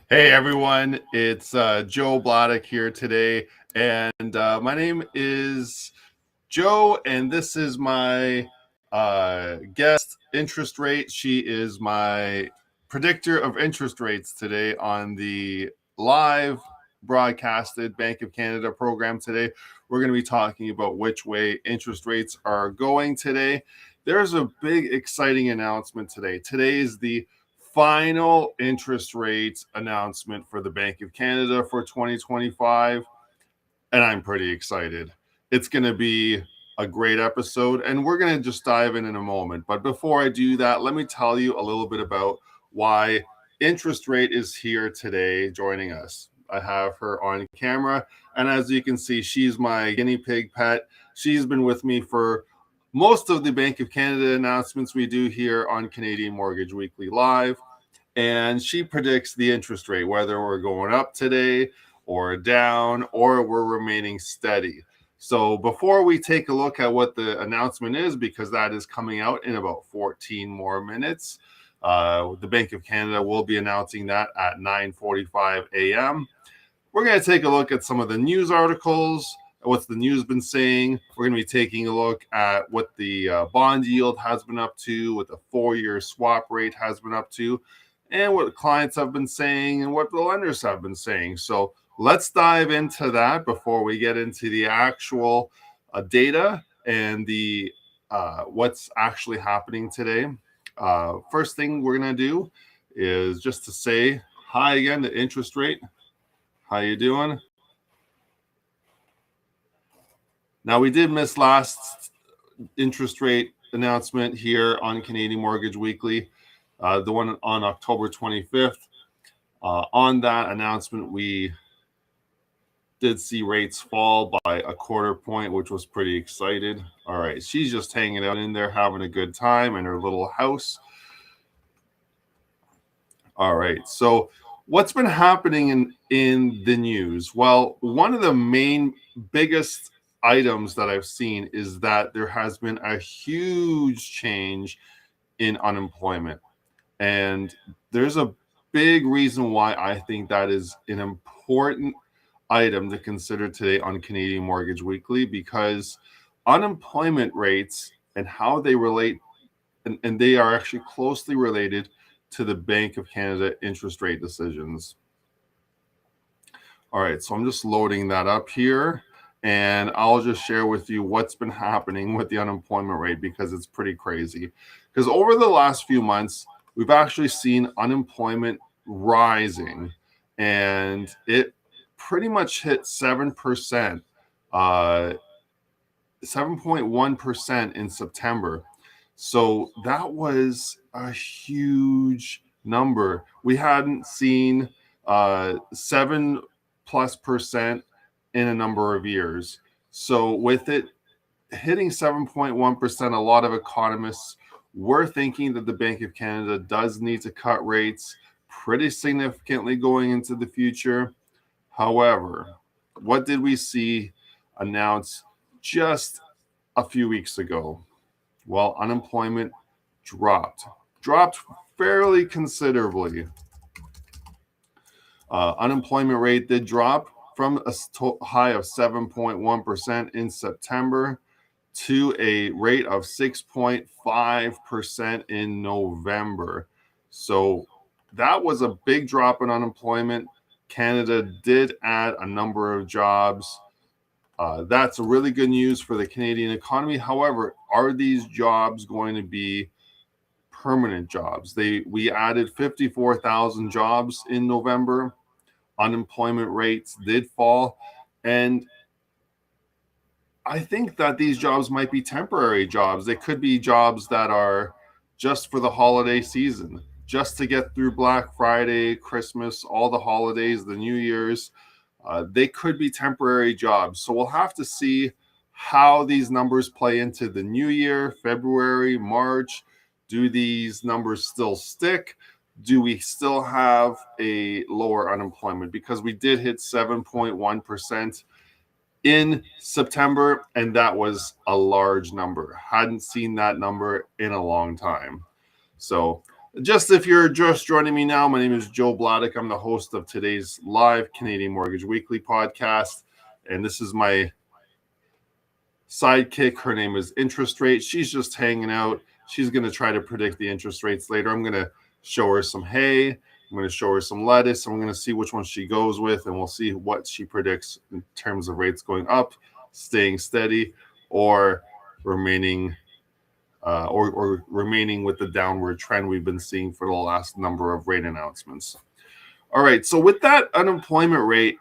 Hey everyone, it's Joe Bladdock here today, and my name is Joe, and this is my guest interest rate. She is my predictor of interest rates today on the live broadcasted Bank of Canada program today. We're going to be talking about which way interest rates are going today. There's a big, exciting announcement today. Today is the final interest rate announcement for the Bank of Canada for 2025, and I'm pretty excited. It's going to be a great episode, and we're going to just dive in a moment. But before I do that, let me tell you a little bit about why interest rate is here today joining us. I have her on camera, and as you can see, she's my guinea pig pet. She's been with me for most of the Bank of Canada announcements we do here on Canadian Mortgage Weekly Live, and she predicts the interest rate, whether we're going up today or down or we're remaining steady. So before we take a look at what the announcement is, because that is coming out in about 14 more minutes, the Bank of Canada will be announcing that at 9:45 a.m. We're going to take a look at some of the news articles. What's the news been saying? We're going to be taking a look at what the bond yield has been up to, what the 4-year swap rate has been up to, and what clients have been saying and what the lenders have been saying. So let's dive into that before we get into the actual data and the what's actually happening today. First thing we're going to do is just to say hi again to interest rate. How you doing? Now, we did miss last interest rate announcement here on Canadian Mortgage Weekly, the one on October 25th. On that announcement, we did see rates fall by a quarter point, which was pretty excited. All right, she's just hanging out in there, having a good time in her little house. All right, so what's been happening in the news? Well, one of the biggest items that I've seen is that there has been a huge change in unemployment. And there's a big reason why I think that is an important item to consider today on Canadian Mortgage Weekly, because unemployment rates and how they relate, and they are actually closely related to the Bank of Canada interest rate decisions. All right, so I'm just loading that up here, and I'll just share with you what's been happening with the unemployment rate, because it's pretty crazy. Because over the last few months, we've actually seen unemployment rising, and it pretty much hit 7%, 7.1% in September. So that was a huge number. We hadn't seen 7+% in a number of years. So with it hitting 7.1%, a lot of economists were thinking that the Bank of Canada does need to cut rates pretty significantly going into the future. However, what did we see announced just a few weeks ago? Well, unemployment dropped fairly considerably. Unemployment rate did drop from a high of 7.1% in September to a rate of 6.5% in November. So that was a big drop in unemployment. Canada did add a number of jobs. That's really good news for the Canadian economy. However, are these jobs going to be permanent jobs? We added 54,000 jobs in November. Unemployment rates did fall, and I think that these jobs might be temporary jobs. They could be jobs that are just for the holiday season, just to get through Black Friday, Christmas, all the holidays, the New Year's. They could be temporary jobs. So we'll have to see how these numbers play into the new year, February, March. Do these numbers still stick? Do we still have a lower unemployment? Because we did hit 7.1% in September, and that was a large number. Hadn't seen that number in a long time. So Just if you're just joining me now, my name is Joe Bladek. I'm the host of today's live Canadian Mortgage Weekly podcast, and this is my sidekick. Her name is Interest Rate. She's just hanging out. She's going to try to predict the interest rates later. I'm going to show her some hay. I'm going to show her some lettuce. And we're going to see which one she goes with, and we'll see what she predicts in terms of rates going up, staying steady, or remaining or remaining with the downward trend we've been seeing for the last number of rate announcements. All right, so with that unemployment rate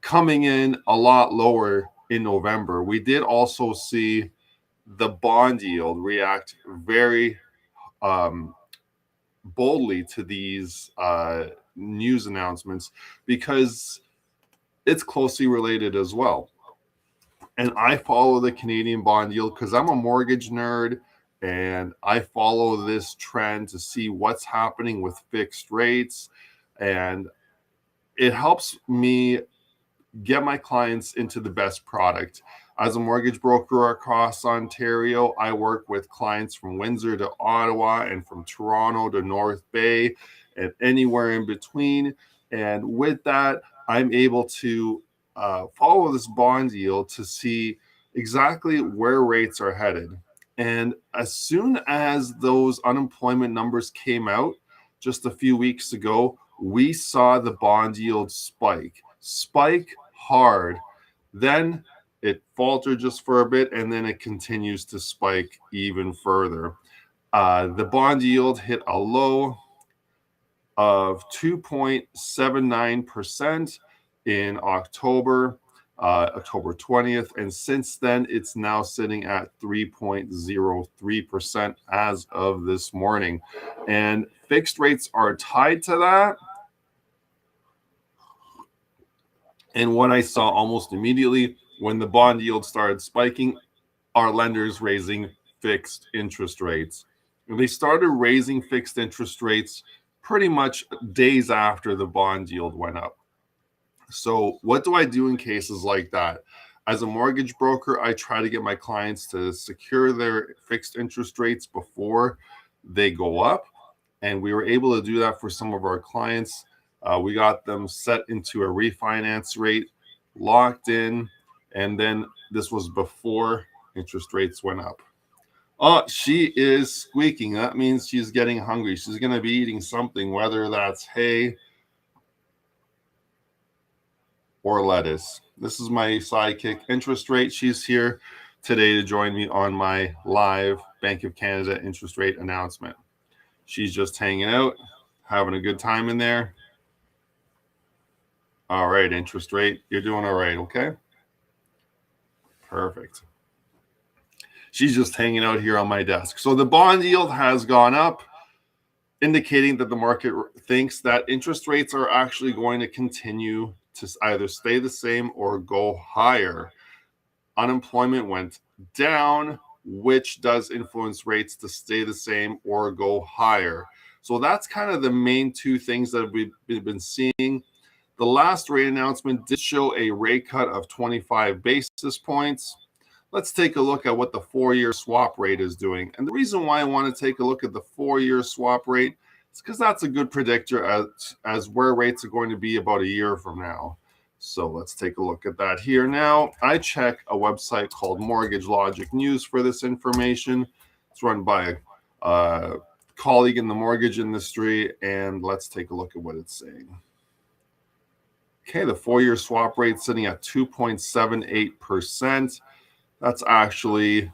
coming in a lot lower in November, we did also see the bond yield react very boldly to these news announcements because it's closely related as well. And I follow the Canadian bond yield because I'm a mortgage nerd, and I follow this trend to see what's happening with fixed rates. And it helps me get my clients into the best product. As a mortgage broker across Ontario, I work with clients from Windsor to Ottawa and from Toronto to North Bay and anywhere in between. And with that, I'm able to follow this bond yield to see exactly where rates are headed. And as soon as those unemployment numbers came out just a few weeks ago, we saw the bond yield spike hard. Then it faltered just for a bit, and then it continues to spike even further. The bond yield hit a low of 2.79% in October 20th. And since then, it's now sitting at 3.03% as of this morning. And fixed rates are tied to that. And what I saw almost immediately when the bond yield started spiking are lenders raising fixed interest rates. And they started raising fixed interest rates pretty much days after the bond yield went up. So what do I do in cases like that? As a mortgage broker, I try to get my clients to secure their fixed interest rates before they go up. And we were able to do that for some of our clients. We got them set into a refinance rate, locked in, and then this was before interest rates went up. Oh, she is squeaking. That means she's getting hungry. She's going to be eating something, whether that's hay or lettuce. This is my sidekick, Interest Rate. She's here today to join me on my live Bank of Canada interest rate announcement. She's just hanging out, having a good time in there. All right, Interest Rate, you're doing all right, okay? Perfect. She's just hanging out here on my desk. So the bond yield has gone up, indicating that the market thinks that interest rates are actually going to continue to either stay the same or go higher. Unemployment went down, which does influence rates to stay the same or go higher. So that's kind of the main two things that we've been seeing. The last rate announcement did show a rate cut of 25 basis points. Let's take a look at what the 4-year swap rate is doing. And the reason why I want to take a look at the 4-year swap rate is because that's a good predictor as where rates are going to be about a year from now. So let's take a look at that here now. I check a website called Mortgage Logic News for this information. It's run by a colleague in the mortgage industry, and let's take a look at what it's saying. Okay, the 4-year swap rate sitting at 2.78%. That's actually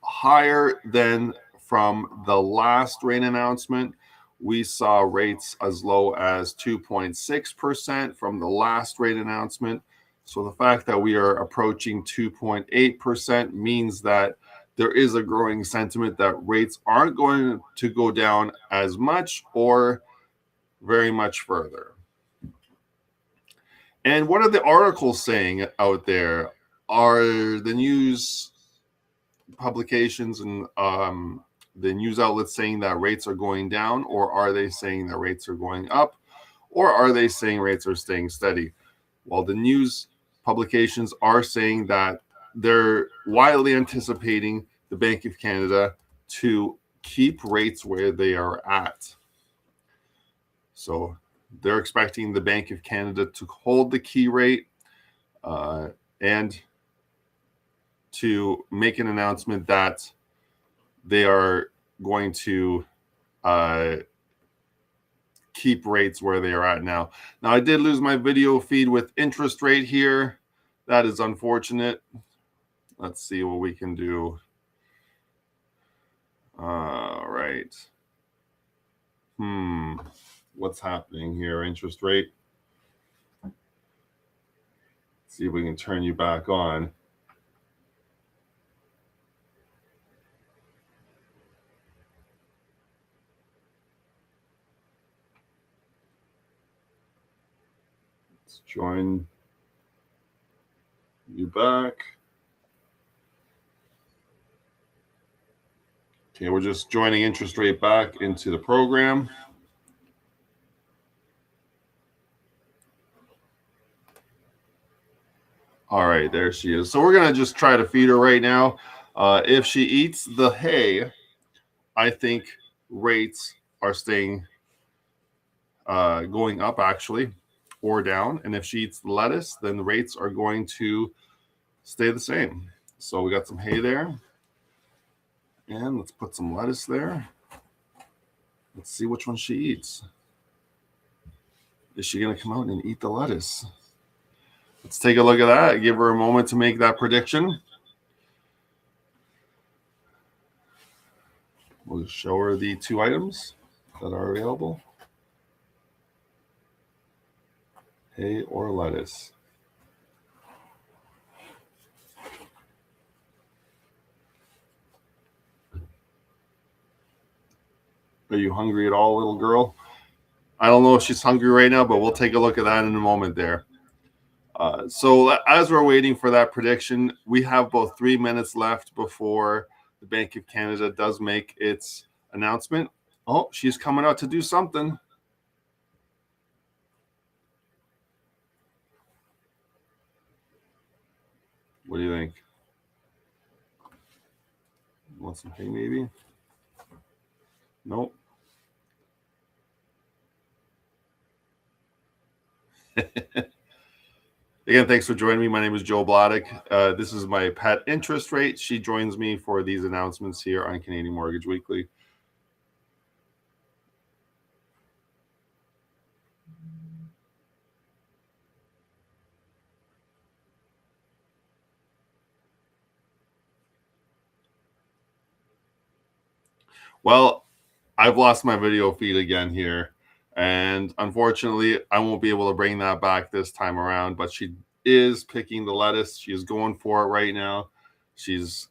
higher than from the last rate announcement. We saw rates as low as 2.6% from the last rate announcement. So the fact that we are approaching 2.8% means that there is a growing sentiment that rates aren't going to go down as much or very much further. And what are the articles saying out there? Are the news publications and the news outlets saying that rates are going down, or are they saying that rates are going up, or are they saying rates are staying steady? Well, the news publications are saying that they're widely anticipating the Bank of Canada to keep rates where they are at. So they're expecting the Bank of Canada to hold the key rate and to make an announcement that they are going to keep rates where they are at now. Now, I did lose my video feed with interest rate here. That is unfortunate. Let's see what we can do. All right. What's happening here? Interest rate. Let's see if we can turn you back on. Let's join you back. Okay, we're just joining interest rate back into the program. All right, there she is. So we're going to just try to feed her right now. If she eats the hay, I think rates are staying going up actually, or down. And if she eats the lettuce, then the rates are going to stay the same. So we got some hay there. And let's put some lettuce there. Let's see which one she eats. Is she going to come out and eat the lettuce? Let's take a look at that. Give her a moment to make that prediction. We'll show her the two items that are available. Hay or lettuce. Are you hungry at all, little girl? I don't know if she's hungry right now, but we'll take a look at that in a moment there. So as we're waiting for that prediction, we have about 3 minutes left before the Bank of Canada does make its announcement. Oh, she's coming out to do something. What do you think? Want some hay maybe? Nope. Again, thanks for joining me. My name is Joe Blodek. This is my pet interest rate. She joins me for these announcements here on Canadian Mortgage Weekly. Well, I've lost my video feed again here. And unfortunately, I won't be able to bring that back this time around. But she is picking the lettuce. She is going for it right now. She's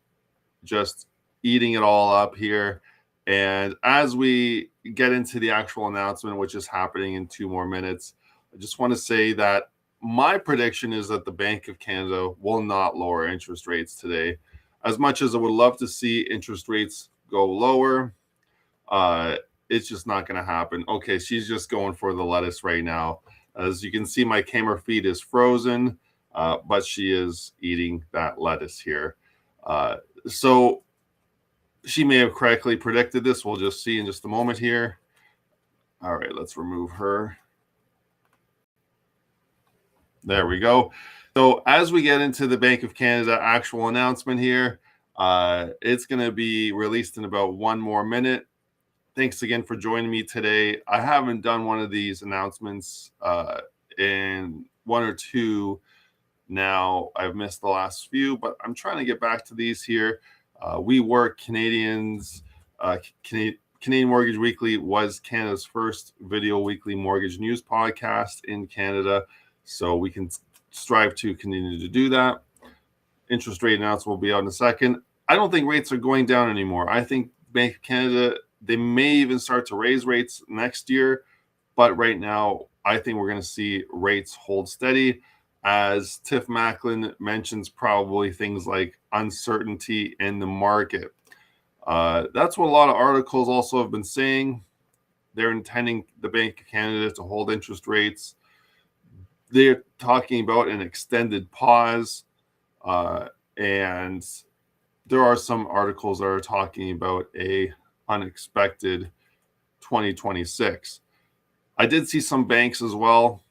just eating it all up here. And as we get into the actual announcement, which is happening in 2 more minutes, I just want to say that my prediction is that the Bank of Canada will not lower interest rates today. As much as I would love to see interest rates go lower, it's just not going to happen. Okay, she's just going for the lettuce right now. As you can see, my camera feed is frozen, but she is eating that lettuce here. So she may have correctly predicted this. We'll just see in just a moment here. All right, let's remove her. There we go. So as we get into the Bank of Canada actual announcement here, it's going to be released in about 1 more minute. Thanks again for joining me today. I haven't done one of these announcements in 1 or 2 now. I've missed the last few, but I'm trying to get back to these here. We Work Canadians. Canadian Mortgage Weekly was Canada's first video weekly mortgage news podcast in Canada. So we can strive to continue to do that. Interest rate announcement will be out in a second. I don't think rates are going down anymore. I think Bank of Canada, they may even start to raise rates next year. But right now, I think we're going to see rates hold steady. As Tiff Macklin mentions, probably things like uncertainty in the market. That's what a lot of articles also have been saying. They're intending the Bank of Canada to hold interest rates. They're talking about an extended pause. And there are some articles that are talking about a unexpected 2026. I did see some banks as well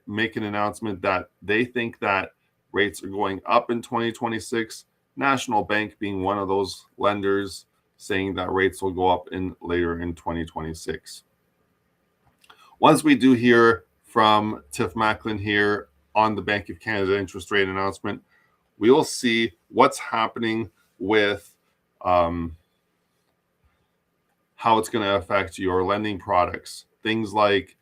make an announcement that they think that rates are going up in 2026. National Bank being one of those lenders saying that rates will go up later in 2026. Once we do hear from Tiff Macklin here on the Bank of Canada interest rate announcement, we will see what's happening with how it's going to affect your lending products. Things like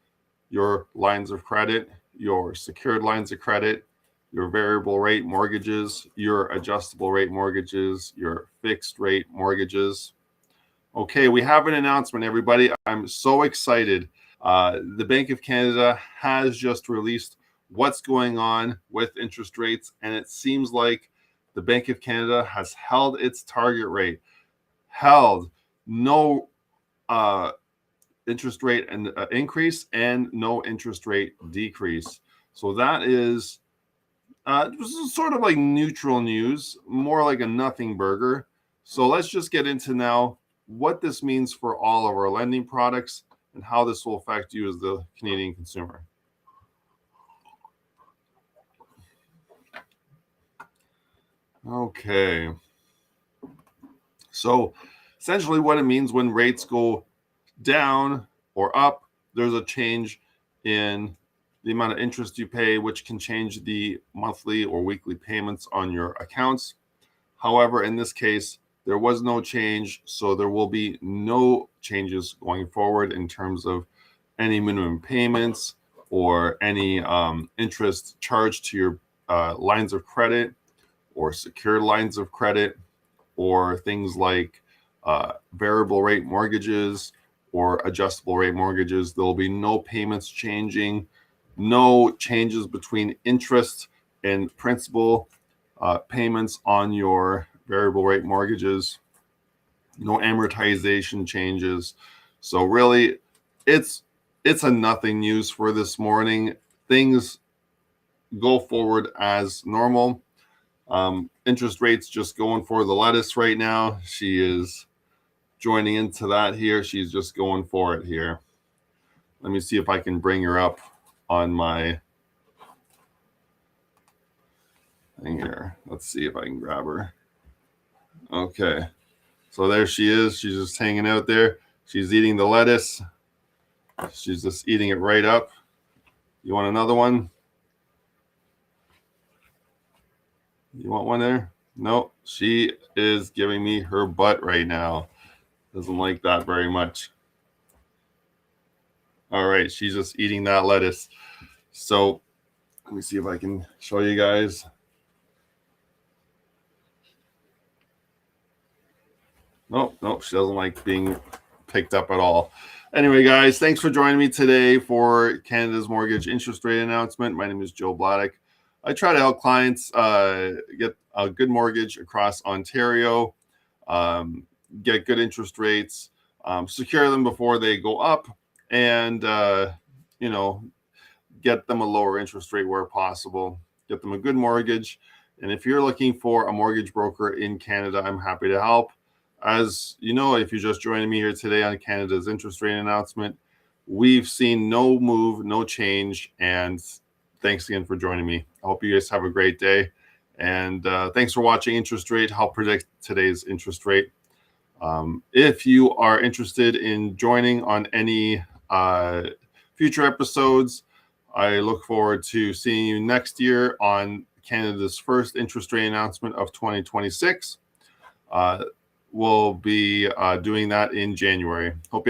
your lines of credit, your secured lines of credit, your variable rate mortgages, your adjustable rate mortgages, your fixed rate mortgages. Okay, we have an announcement, everybody. I'm so excited. The Bank of Canada has just released what's going on with interest rates, and it seems like the Bank of Canada has held its target rate, held no interest rate and increase and no interest rate decrease. So that is sort of like neutral news, more like a nothing burger. So let's just get into now what this means for all of our lending products and how this will affect you as the Canadian consumer. Okay. So essentially what it means when rates go down or up, there's a change in the amount of interest you pay, which can change the monthly or weekly payments on your accounts. However, in this case, there was no change, so there will be no changes going forward in terms of any minimum payments or any interest charged to your lines of credit or secured lines of credit or things like variable rate mortgages or adjustable rate mortgages. There will be no payments changing, no changes between interest and principal payments on your variable rate mortgages, no amortization changes. So really, it's a nothing news for this morning. Things go forward as normal. Interest rates just going for the lettuce right now. She is joining into that here. She's just going for it here. Let me see if I can bring her up on my thing here. Let's see if I can grab her. Okay. So there she is. She's just hanging out there. She's eating the lettuce. She's just eating it right up. You want another one? You want one there? No, she is giving me her butt right now. Doesn't like that very much. All right, she's just eating that lettuce. So let me see if I can show you guys. Nope, she doesn't like being picked up at all. Anyway, guys, thanks for joining me today for Canada's mortgage interest rate announcement. My name is Joe Bladdock. I try to help clients get a good mortgage across Ontario, get good interest rates, secure them before they go up, and get them a lower interest rate where possible, get them a good mortgage. And if you're looking for a mortgage broker in Canada, I'm happy to help. As you know, if you're just joining me here today on Canada's interest rate announcement, we've seen no move, no change. And thanks again for joining me. I hope you guys have a great day. And thanks for watching Interest Rate, Help Predict Today's Interest Rate. If you are interested in joining on any future episodes, I look forward to seeing you next year on Canada's first interest rate announcement of 2026. We'll be doing that in January. Hope you have